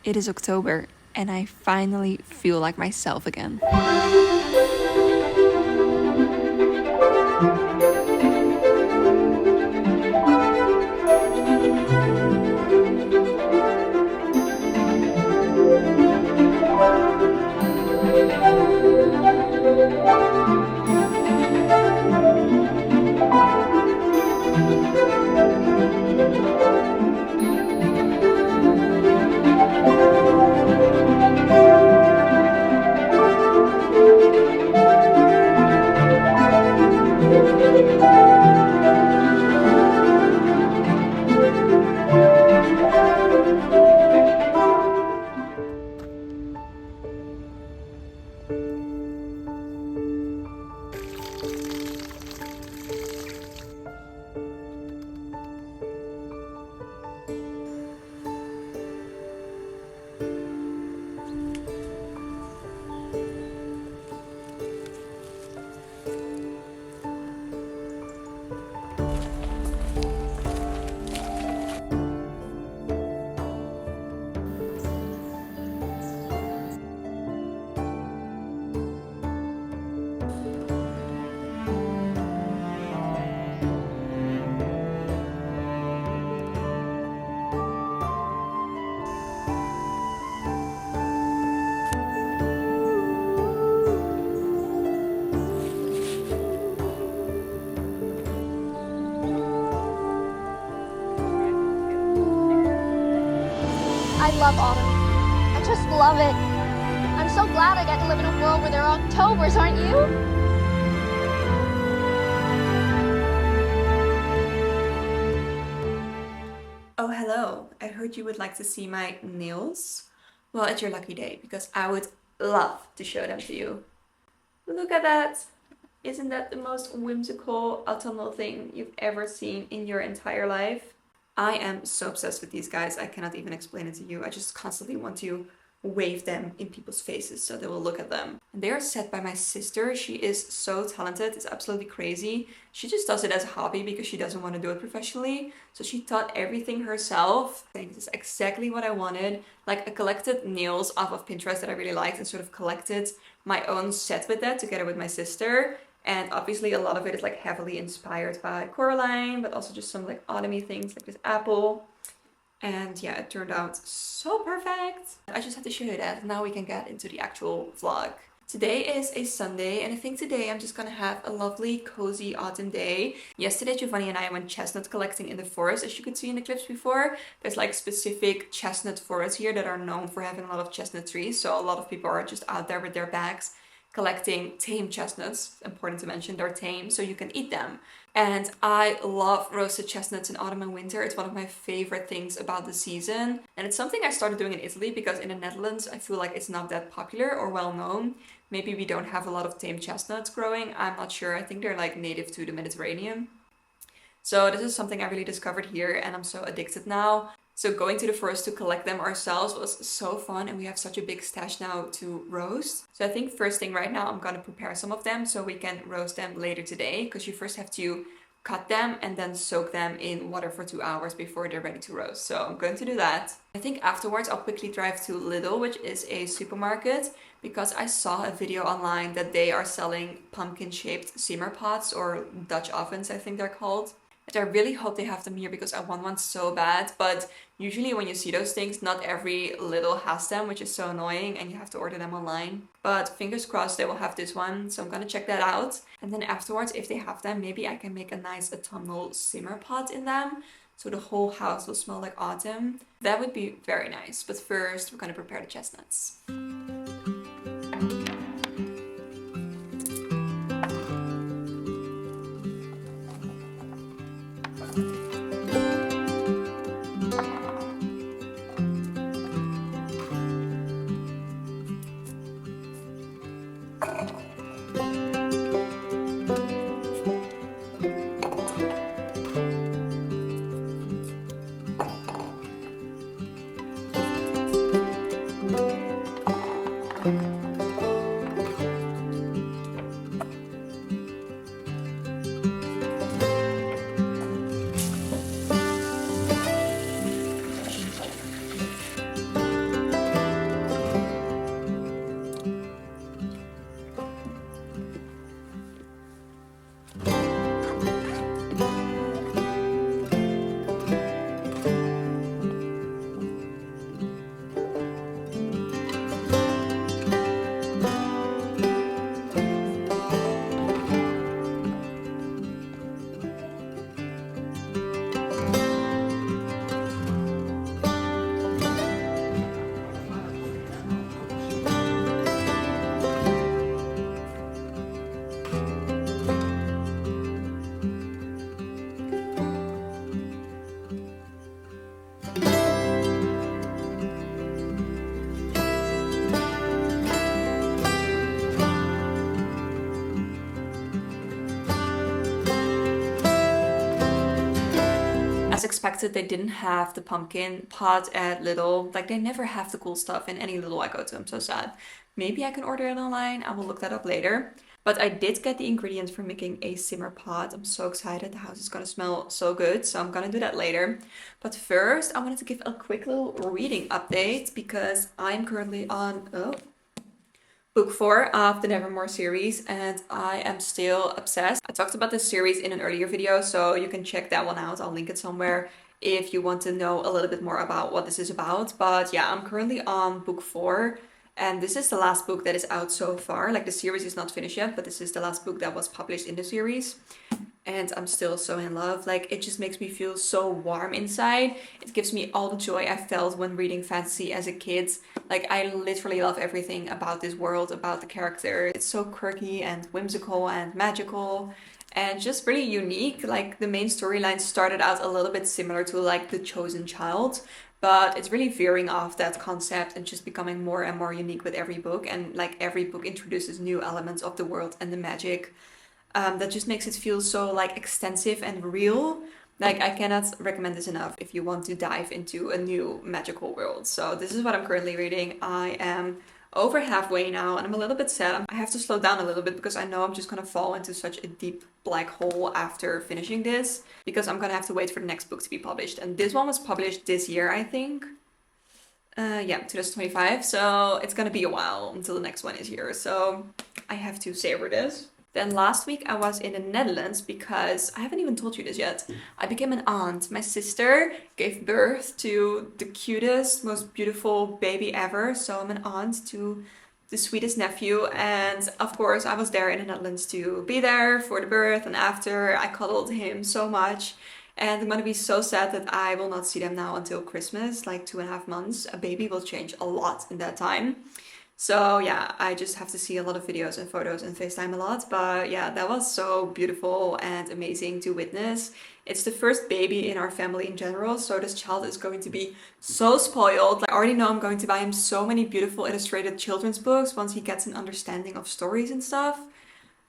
It is October, and I finally feel like myself again. I love autumn. I just love it. I'm so glad I get to live in a world where there are Octobers, aren't you? Oh, hello. I heard you would like to see my nails. Well, it's your lucky day because I would love to show them to you. Look at that. Isn't that the most whimsical autumnal thing you've ever seen in your entire life? I am so obsessed with these guys. I cannot even explain it to you. I just constantly want to wave them in people's faces so they will look at them. And they are set by my sister. She is so talented. It's absolutely crazy. She just does it as a hobby because she doesn't want to do it professionally. So she taught everything herself. And this is exactly what I wanted. Like, I collected nails off of Pinterest that I really liked and sort of collected my own set with that together with my sister. And obviously a lot of it is like heavily inspired by Coraline, but also just some like autumny things like this apple. And yeah, it turned out so perfect. I just had to show you that. Now we can get into the actual vlog. Today is a Sunday, and I think today I'm just gonna have a lovely, cozy autumn day. Yesterday, Giovanni and I went chestnut collecting in the forest, as you could see in the clips before. There's like specific chestnut forests here that are known for having a lot of chestnut trees, so a lot of people are just out there with their bags collecting tame chestnuts. Important to mention, they're tame, so you can eat them. And I love roasted chestnuts in autumn and winter. It's one of my favorite things about the season. And it's something I started doing in Italy because in the Netherlands, I feel like it's not that popular or well known. Maybe we don't have a lot of tame chestnuts growing. I'm not sure. I think they're like native to the Mediterranean. So this is something I really discovered here and I'm so addicted now. So going to the forest to collect them ourselves was so fun, and we have such a big stash now to roast. So I think first thing right now I'm gonna prepare some of them so we can roast them later today, because you first have to cut them and then soak them in water for 2 hours before they're ready to roast. So I'm going to do that. I think afterwards I'll quickly drive to Lidl, which is a supermarket, because I saw a video online that they are selling pumpkin shaped simmer pots, or Dutch ovens I think they're called. And I really hope they have them here because I want one so bad, but usually when you see those things, not every Lidl has them, which is so annoying, and you have to order them online. But fingers crossed they will have this one, so I'm gonna check that out. And then afterwards, if they have them, maybe I can make a nice autumnal simmer pot in them, so the whole house will smell like autumn. That would be very nice. But first, we're gonna prepare the chestnuts. expected they didn't have the pumpkin pot at Lidl. Like, they never have the cool stuff in any Lidl I go to. I'm so sad. Maybe I can order it online. I will look that up later. But I did get the ingredients for making a simmer pot. I'm so excited. The house is gonna smell so good. So I'm gonna do that later. But first, I wanted to give a quick little reading update because I'm currently on book 4 of the Nevermore series, and I am still obsessed. I talked about this series in an earlier video, so you can check that one out. I'll link it somewhere if you want to know a little bit more about what this is about. But yeah, I'm currently on book 4, and this is the last book that is out so far. Like, the series is not finished yet, but this is the last book that was published in the series. And I'm still so in love. Like, it just makes me feel so warm inside. It gives me all the joy I felt when reading fantasy as a kid. Like, I literally love everything about this world, about the character. It's so quirky and whimsical and magical and just really unique. Like, the main storyline started out a little bit similar to like The Chosen Child, but it's really veering off that concept and just becoming more and more unique with every book. And like, every book introduces new elements of the world and the magic. That just makes it feel so like extensive and real. Like, I cannot recommend this enough if you want to dive into a new magical world. So this is what I'm currently reading. I am over halfway now and I'm a little bit sad. I have to slow down a little bit because I know I'm just gonna fall into such a deep black hole after finishing this, because I'm gonna have to wait for the next book to be published. And this one was published this year, I think. Yeah, 2025. So it's gonna be a while until the next one is here. So I have to savor this. Then last week I was in the Netherlands because I haven't even told you this yet. I became an aunt. My sister gave birth to the cutest, most beautiful baby ever. So I'm an aunt to the sweetest nephew. And of course I was there in the Netherlands to be there for the birth and after. I cuddled him so much. And I'm gonna be so sad that I will not see them now until Christmas, like 2.5 months. A baby will change a lot in that time. So yeah, I just have to see a lot of videos and photos and FaceTime a lot. But yeah, that was so beautiful and amazing to witness. It's the first baby in our family in general, so this child is going to be so spoiled. I already know I'm going to buy him so many beautiful illustrated children's books once he gets an understanding of stories and stuff.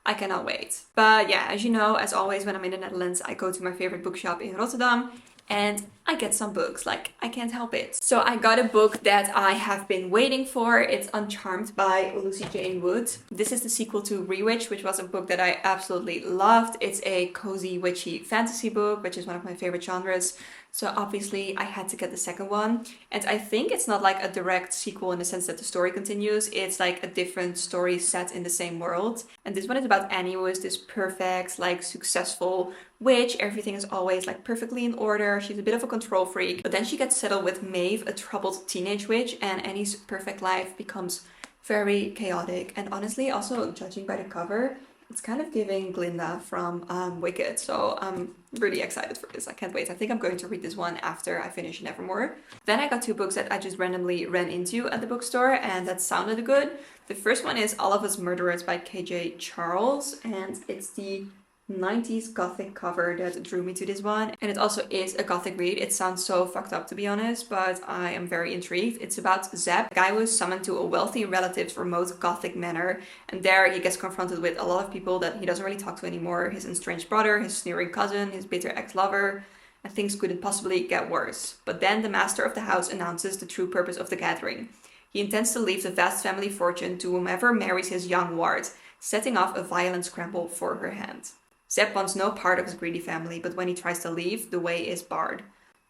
I cannot wait. But yeah, as you know, as always, when I'm in the Netherlands, I go to my favorite bookshop in Rotterdam and I get some books. Like, I can't help it. So I got a book that I have been waiting for. It's Uncharmed by Lucy Jane Wood. This is the sequel to Rewitch, which was a book that I absolutely loved. It's a cozy, witchy fantasy book, which is one of my favorite genres. So obviously I had to get the second one. And I think it's not like a direct sequel in the sense that the story continues. It's like a different story set in the same world. And this one is about Annie, who is this perfect, like, successful witch. Everything is always like perfectly in order. She's a bit of a control freak. But then she gets settled with Maeve, a troubled teenage witch, and Annie's perfect life becomes very chaotic. And honestly, also judging by the cover, it's kind of giving Glinda from Wicked. So I'm really excited for this. I can't wait. I think I'm going to read this one after I finish Nevermore. Then I got 2 books that I just randomly ran into at the bookstore and that sounded good. The first one is All of Us Murderers by KJ Charles, and it's the 90s gothic cover that drew me to this one. And it also is a gothic read. It sounds so fucked up, to be honest, but I am very intrigued. It's about Zeb, a guy who is summoned to a wealthy relative's remote gothic manor, and there he gets confronted with a lot of people that he doesn't really talk to anymore. His estranged brother, his sneering cousin, his bitter ex-lover, and things couldn't possibly get worse. But then the master of the house announces the true purpose of the gathering. He intends to leave the vast family fortune to whomever marries his young ward, setting off a violent scramble for her hand. Zeb wants no part of his greedy family, but when he tries to leave, the way is barred.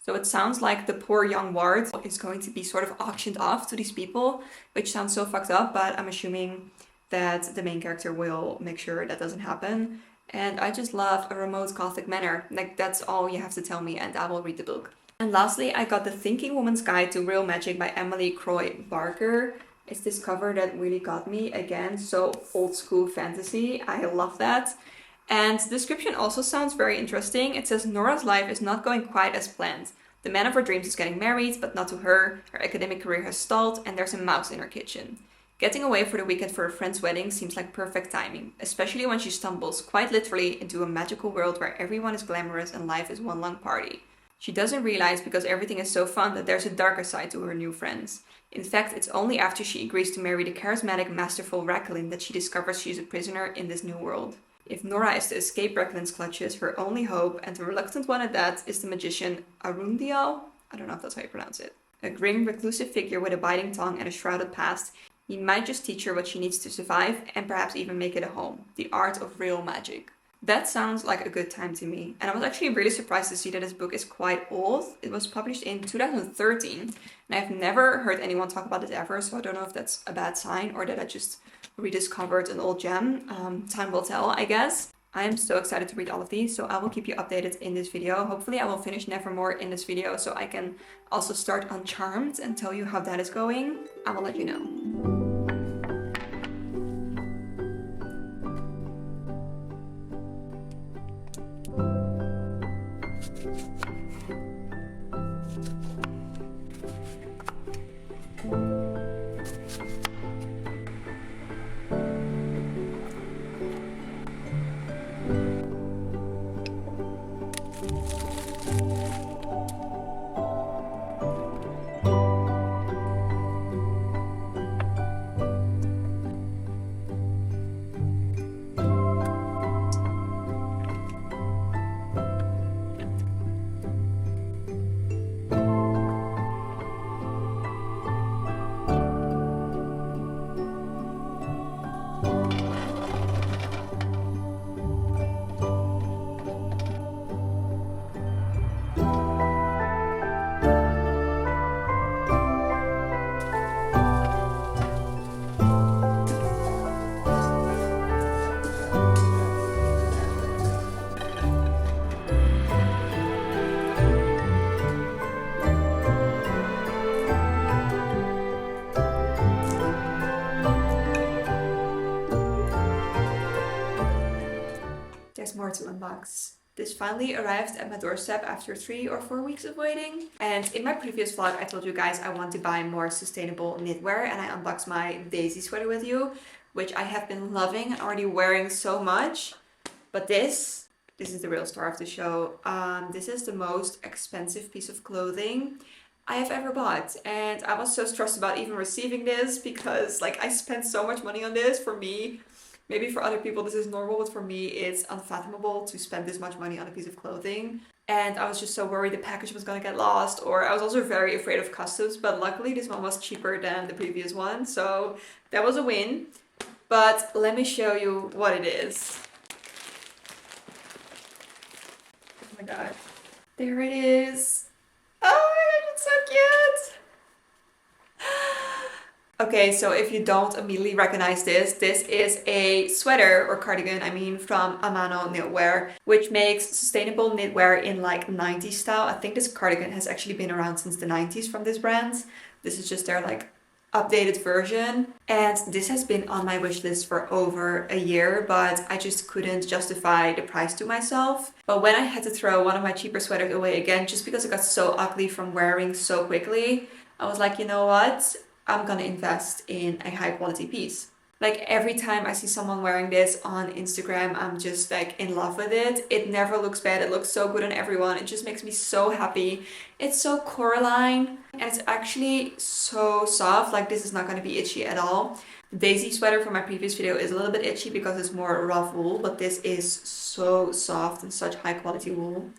So it sounds like the poor young ward is going to be sort of auctioned off to these people, which sounds so fucked up, but I'm assuming that the main character will make sure that doesn't happen. And I just love a remote gothic manor. Like, that's all you have to tell me and I will read the book. And lastly, I got The Thinking Woman's Guide to Real Magic by Emily Croy Barker. It's this cover that really got me. Again, so old school fantasy. I love that. And the description also sounds very interesting. It says Nora's life is not going quite as planned. The man of her dreams is getting married, but not to her. Her academic career has stalled, and there's a mouse in her kitchen. Getting away for the weekend for a friend's wedding seems like perfect timing, especially when she stumbles, quite literally, into a magical world where everyone is glamorous and life is one long party. She doesn't realize, because everything is so fun, that there's a darker side to her new friends. In fact, it's only after she agrees to marry the charismatic, masterful Racqueline that she discovers she's a prisoner in this new world. If Nora is to escape Raglan's clutches, her only hope, and the reluctant one at that, is the magician Arundial. I don't know if that's how you pronounce it. A grim, reclusive figure with a biting tongue and a shrouded past. He might just teach her what she needs to survive, and perhaps even make it a home. The art of real magic. That sounds like a good time to me. And I was actually really surprised to see that this book is quite old. It was published in 2013, and I've never heard anyone talk about it ever, so I don't know if that's a bad sign or that I just rediscovered an old gem. Time will tell, I guess. I am so excited to read all of these, so I will keep you updated in this video. Hopefully I will finish Nevermore in this video so I can also start on Charmed and tell you how that is going. I will let you know. There's more to unbox. This finally arrived at my doorstep after 3 or 4 weeks of waiting. And in my previous vlog, I told you guys I want to buy more sustainable knitwear, and I unboxed my Daisy sweater with you, which I have been loving and already wearing so much. But this is the real star of the show. This is the most expensive piece of clothing I have ever bought, and I was so stressed about even receiving this because like I spent so much money on this. For me, maybe for other people this is normal, but for me it's unfathomable to spend this much money on a piece of clothing. And I was just so worried the package was gonna get lost, or I was also very afraid of customs, but luckily this one was cheaper than the previous one, so that was a win. But let me show you what it is. Oh my god. There it is. Oh my god, it's so cute! Okay, so if you don't immediately recognize this, this is a sweater or cardigan, I mean, from Amano Knitwear, which makes sustainable knitwear in like 90s style. I think this cardigan has actually been around since the 90s from this brand. This is just their like updated version. And this has been on my wish list for over a year, but I just couldn't justify the price to myself. But when I had to throw one of my cheaper sweaters away again, just because it got so ugly from wearing so quickly, I was like, you know what? I'm gonna invest in a high quality piece. Like every time I see someone wearing this on Instagram, I'm just like in love with it. It never looks bad. It looks so good on everyone. It just makes me so happy. It's so Coraline and it's actually so soft. Like this is not gonna be itchy at all. The Daisy sweater from my previous video is a little bit itchy because it's more rough wool, but this is so soft and such high quality wool.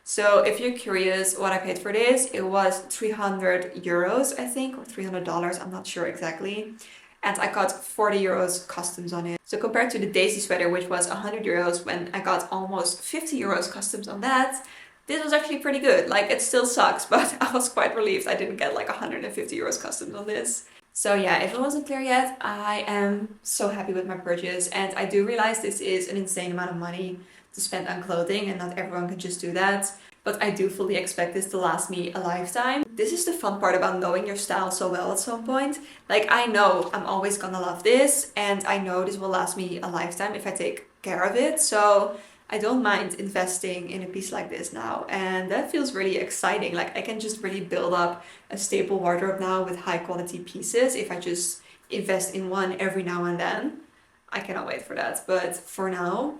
So if you're curious what I paid for this, it was 300 euros, I think, or $300, I'm not sure exactly. And I got 40 euros customs on it. So compared to the Daisy sweater, which was 100 euros, when I got almost 50 euros customs on that, this was actually pretty good. Like it still sucks, but I was quite relieved I didn't get like 150 euros customs on this. So yeah, if it wasn't clear yet, I am so happy with my purchase, and I do realize this is an insane amount of money to spend on clothing and not everyone can just do that. But I do fully expect this to last me a lifetime. This is the fun part about knowing your style so well at some point. Like I know I'm always gonna love this, and I know this will last me a lifetime if I take care of it. So I don't mind investing in a piece like this now, and that feels really exciting. Like I can just really build up a staple wardrobe now with high quality pieces if I just invest in one every now and then. I cannot wait for that. But for now,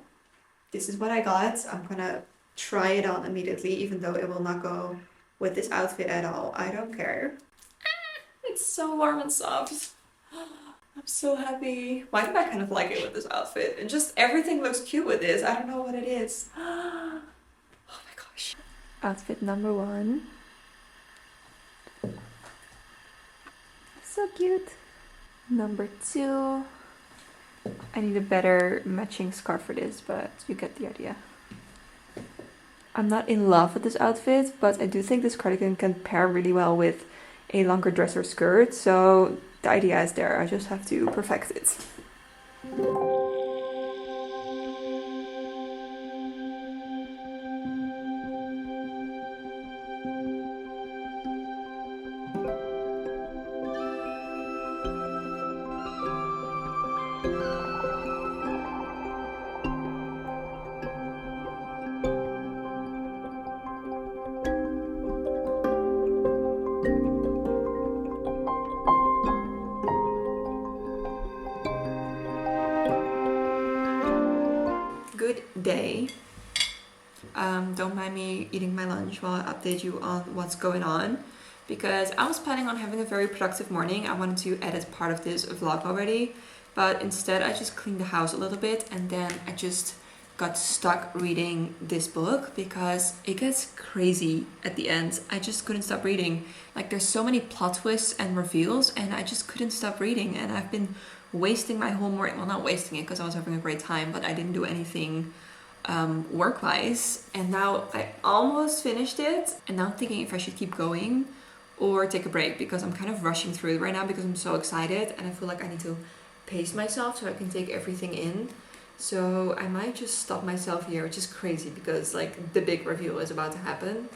this is what I got. I'm gonna try it on immediately, even though it will not go with this outfit at all. I don't care. It's so warm and soft. I'm so happy. Why do I kind of like it with this outfit? And just everything looks cute with this. I don't know what it is. Oh my gosh. Outfit number 1. So cute. Number 2. I need a better matching scarf for this, but you get the idea. I'm not in love with this outfit, but I do think this cardigan can pair really well with a longer dress or skirt, so the idea is there. I just have to perfect it. Good day. Don't mind me eating my lunch while I update you on what's going on, because I was planning on having a very productive morning. I wanted to edit part of this vlog already, but instead I just cleaned the house a little bit and then I just got stuck reading this book because it gets crazy at the end. I just couldn't stop reading. Like, there's so many plot twists and reveals and I just couldn't stop reading, and I've been wasting my whole morning. Well, not wasting it because I was having a great time, but I didn't do anything work-wise, and now I almost finished it, and now I'm thinking if I should keep going or take a break, because I'm kind of rushing through it right now because I'm so excited and I feel like I need to pace myself so I can take everything in. So I might just stop myself here, which is crazy because like the big reveal is about to happen,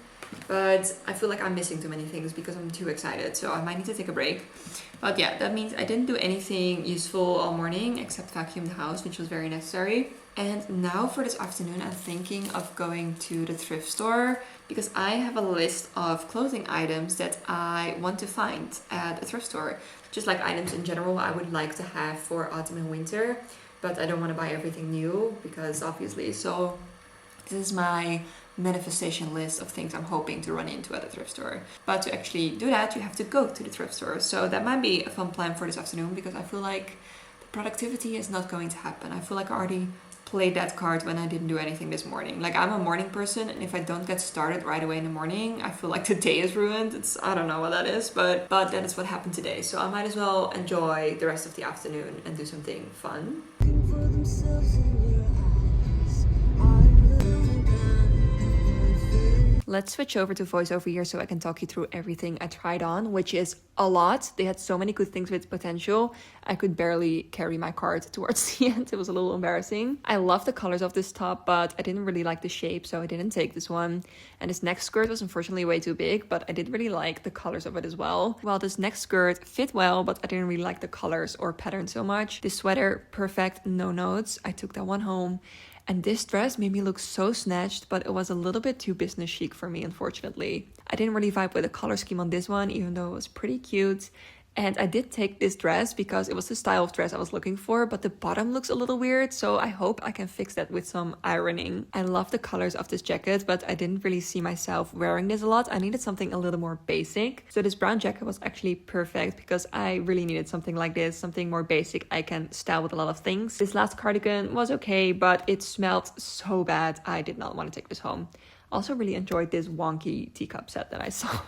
but I feel like I'm missing too many things because I'm too excited, so I might need to take a break. But yeah, that means I didn't do anything useful all morning except vacuum the house, which was very necessary. And now for this afternoon, I'm thinking of going to the thrift store because I have a list of clothing items that I want to find at a thrift store. Just like items in general I would like to have for autumn and winter, but I don't want to buy everything new because obviously. So this is my manifestation list of things I'm hoping to run into at a thrift store. But to actually do that, you have to go to the thrift store. So that might be a fun plan for this afternoon because I feel like the productivity is not going to happen. I feel like I already played that card when I didn't do anything this morning. Like, I'm a morning person, and if I don't get started right away in the morning, I feel like the day is ruined. I don't know what that is, but that is what happened today. So I might as well enjoy the rest of the afternoon and do something fun. Let's switch over to voiceover here so I can talk you through everything I tried on, which is a lot. They had so many good things with potential. I could barely carry my cart towards the end. It was a little embarrassing. I love the colors of this top, but I didn't really like the shape, so I didn't take this one. And this next skirt was unfortunately way too big, but I did really like the colors of it as well. Well, this next skirt fit well, but I didn't really like the colors or pattern so much. This sweater, perfect, no notes. I took that one home. And this dress made me look so snatched, but it was a little bit too business chic for me, unfortunately. I didn't really vibe with the color scheme on this one, even though it was pretty cute. And I did take this dress because it was the style of dress I was looking for, but the bottom looks a little weird, so I hope I can fix that with some ironing. I love the colors of this jacket, but I didn't really see myself wearing this a lot. I needed something a little more basic. So this brown jacket was actually perfect because I really needed something like this, something more basic I can style with a lot of things. This last cardigan was okay, but it smelled so bad. I did not want to take this home. Also really enjoyed this wonky teacup set that I saw.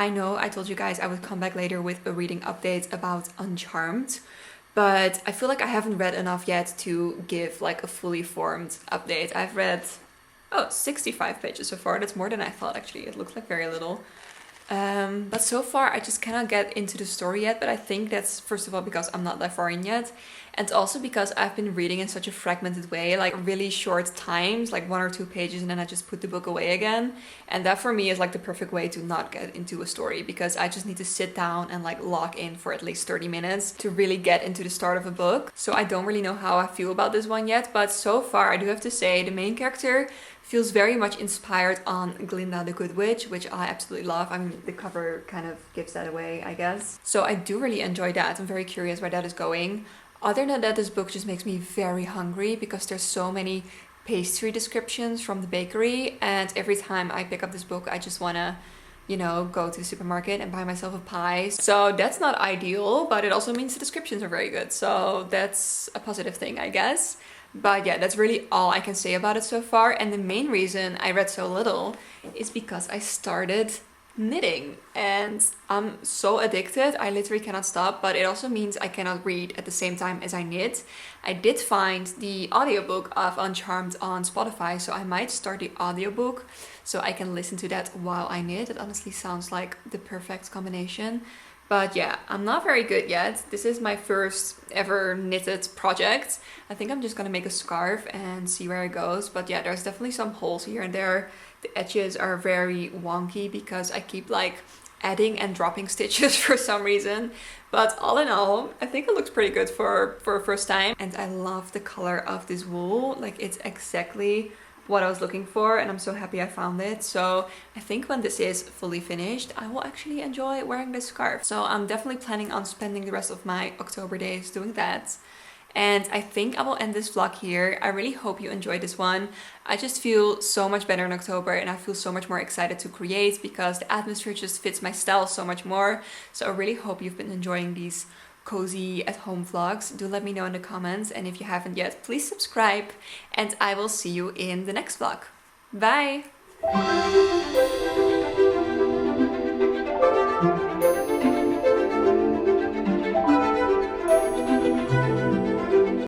I know I told you guys I would come back later with a reading update about Uncharmed, but I feel like I haven't read enough yet to give like a fully formed update. I've read, oh, 65 pages so far. That's more than I thought actually. It looks like very little. But so far I just cannot get into the story yet, but I think that's first of all because I'm not that far in yet, and also because I've been reading in such a fragmented way, like really short times, like 1 or 2 pages, and then I just put the book away again. And that for me is like the perfect way to not get into a story, because I just need to sit down and like lock in for at least 30 minutes to really get into the start of a book. So I don't really know how I feel about this one yet, but so far I do have to say the main character feels very much inspired on Glinda the Good Witch, which I absolutely love. I mean, the cover kind of gives that away, I guess. So I do really enjoy that. I'm very curious where that is going. Other than that, this book just makes me very hungry because there's so many pastry descriptions from the bakery, and every time I pick up this book, I just wanna, you know, go to the supermarket and buy myself a pie. So that's not ideal, but it also means the descriptions are very good. So that's a positive thing, I guess. But yeah, that's really all I can say about it so far. And the main reason I read so little is because I started knitting and I'm so addicted. I literally cannot stop, but it also means I cannot read at the same time as I knit. I did find the audiobook of Uncharmed on Spotify, so I might start the audiobook so I can listen to that while I knit. It honestly sounds like the perfect combination. But yeah, I'm not very good yet. This is my first ever knitted project. I think I'm just gonna make a scarf and see where it goes. But yeah, there's definitely some holes here and there. The edges are very wonky because I keep like adding and dropping stitches for some reason. But all in all, I think it looks pretty good for a first time. And I love the color of this wool. Like, it's exactly what I was looking for, and I'm so happy I found it. So I think when this is fully finished, I will actually enjoy wearing this scarf. So I'm definitely planning on spending the rest of my October days doing that. And I think I will end this vlog here. I really hope you enjoyed this one. I just feel so much better in October, and I feel so much more excited to create because the atmosphere just fits my style so much more. So I really hope you've been enjoying these cozy at home vlogs. Do let me know in the comments, and if you haven't yet, please subscribe, and I will see you in the next vlog. Bye!